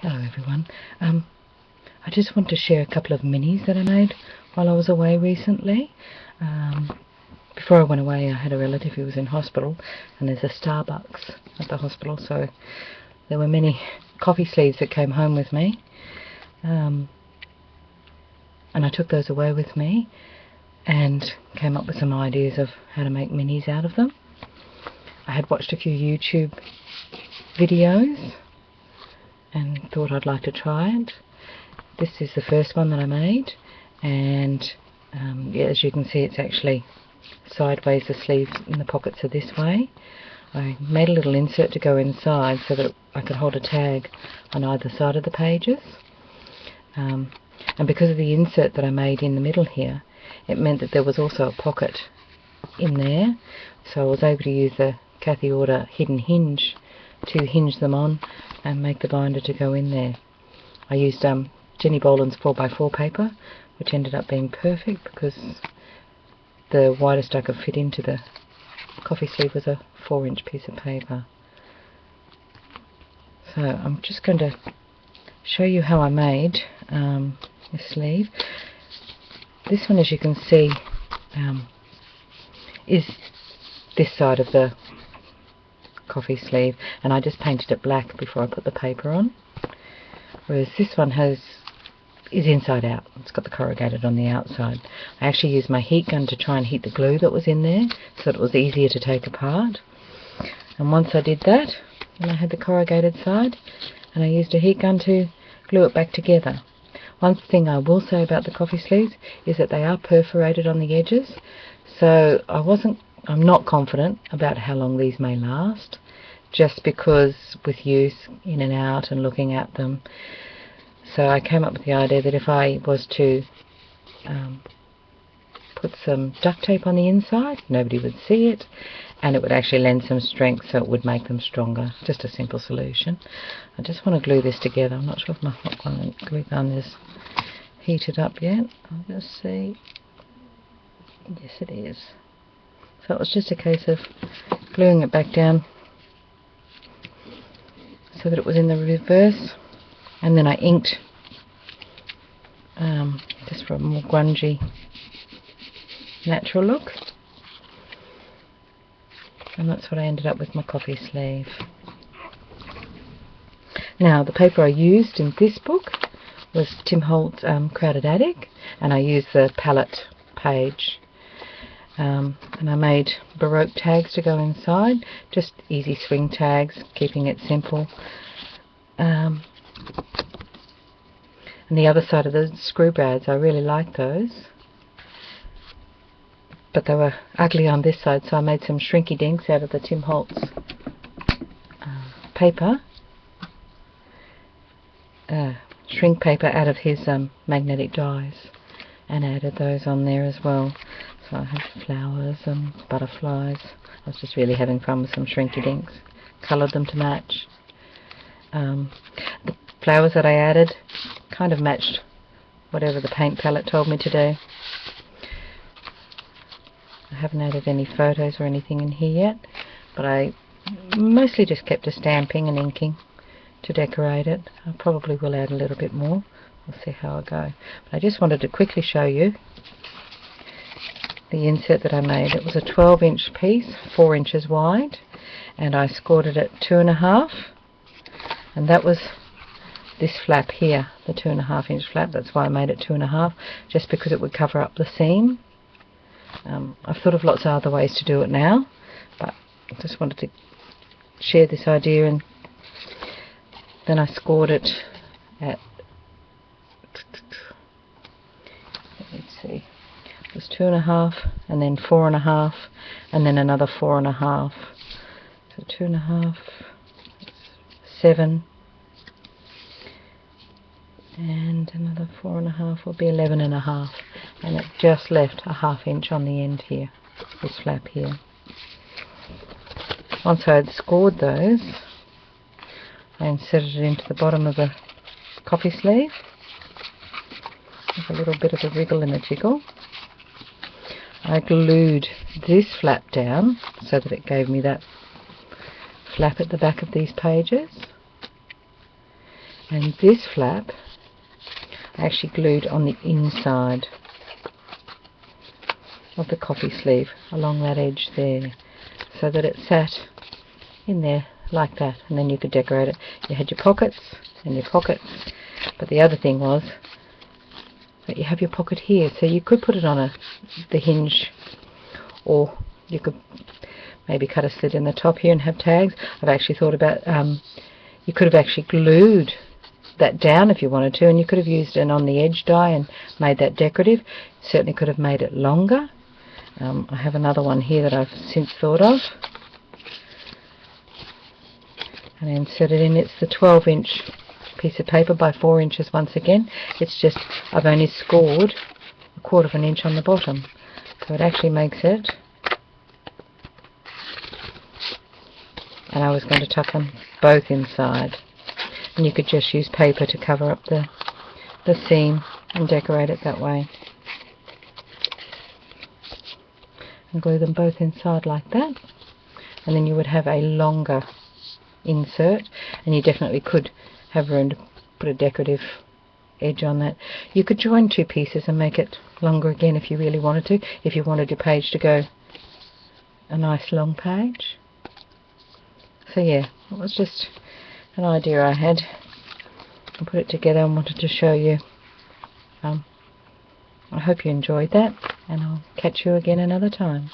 Hello everyone. I just want to share a couple of minis that I made while I was away recently. Before I went away I had a relative who was in hospital, and there's a Starbucks at the hospital, so there were many coffee sleeves that came home with me, and I took those away with me and came up with some ideas of how to make minis out of them. I had watched a few YouTube videos and thought I'd like to try it. This is the first one that I made, and yeah, as you can see, it's actually sideways. The sleeves in the pockets are this way. I made a little insert to go inside so that I could hold a tag on either side of the pages, and because of the insert that I made in the middle here, it meant that there was also a pocket in there, so I was able to use the Cathy Order hidden hinge to hinge them on and make the binder to go in there. I used Jenny Boland's 4x4 paper, which ended up being perfect because the widest I could fit into the coffee sleeve was a 4-inch piece of paper. So I'm just going to show you how I made this sleeve. This one, as you can see, is this side of the coffee sleeve, and I just painted it black before I put the paper on, whereas this one is inside out. It's got the corrugated on the outside. I actually used my heat gun to try and heat the glue that was in there so that it was easier to take apart, and once I did that, then I had the corrugated side and I used a heat gun to glue it back together. One thing I will say about the coffee sleeves is that they are perforated on the edges, so I'm not confident about how long these may last, just because with use in and out and looking at them. So I came up with the idea that if I was to put some duct tape on the inside, nobody would see it, and it would actually lend some strength, so it would make them stronger. Just a simple solution. I just want to glue this together. I'm not sure if my hot glue gun is heated up yet. I'll just see. Yes, it is. So it was just a case of gluing it back down so that it was in the reverse, and then I inked just for a more grungy natural look, and that's what I ended up with my coffee sleeve. Now, the paper I used in this book was Tim Holtz Crowded Attic, and I used the palette page. And I made Baroque tags to go inside, just easy swing tags, keeping it simple. And the other side of the screw brads, I really liked those, but they were ugly on this side, so I made some shrinky dinks out of the Tim Holtz paper, shrink paper out of his magnetic dies, and added those on there as well. So I had flowers and butterflies. I was just really having fun with some shrinky dinks. Coloured them to match. The flowers that I added kind of matched whatever the paint palette told me to do. I haven't added any photos or anything in here yet, but I mostly just kept a stamping and inking to decorate it. I probably will add a little bit more. We'll see how I go. But I just wanted to quickly show you the insert that I made. It was a 12-inch piece, 4 inches wide, and I scored it at 2.5, and that was this flap here, the 2.5-inch flap. That's why I made it 2.5, just because it would cover up the seam. I've thought of lots of other ways to do it now, but I just wanted to share this idea, and then I scored it at, let's see, it was 2.5, and then 4.5, and then another 4.5. So 2.5, 7, and another 4.5 will be 11.5, and it just left a 1/2 inch on the end here, this flap here. Once I had scored those, I inserted it into the bottom of the coffee sleeve with a little bit of a wriggle and a jiggle. I glued this flap down so that it gave me that flap at the back of these pages, And this flap I actually glued on the inside of the coffee sleeve along that edge there, so that it sat in there like that, and then you could decorate it. You had your pockets and your pockets, but the other thing was that you have your pocket here, so you could put it on the hinge, or you could maybe cut a slit in the top here and have tags. I've actually thought about you could have actually glued that down if you wanted to, and you could have used an on the edge die and made that decorative. Certainly could have made it longer. I have another one here that I've since thought of, and insert it in. It's the 12-inch piece of paper by 4 inches once again. It's just I've only scored 1/4 of an inch on the bottom, so it actually makes it. And I was going to tuck them both inside, and you could just use paper to cover up the seam and decorate it that way, and glue them both inside like that, and then you would have a longer insert, and you definitely could have room to put a decorative edge on that. You could join 2 pieces and make it longer again if you really wanted to, if you wanted your page to go a nice long page. So yeah, it was just an idea I had. I put it together and wanted to show you. I hope you enjoyed that, and I'll catch you again another time.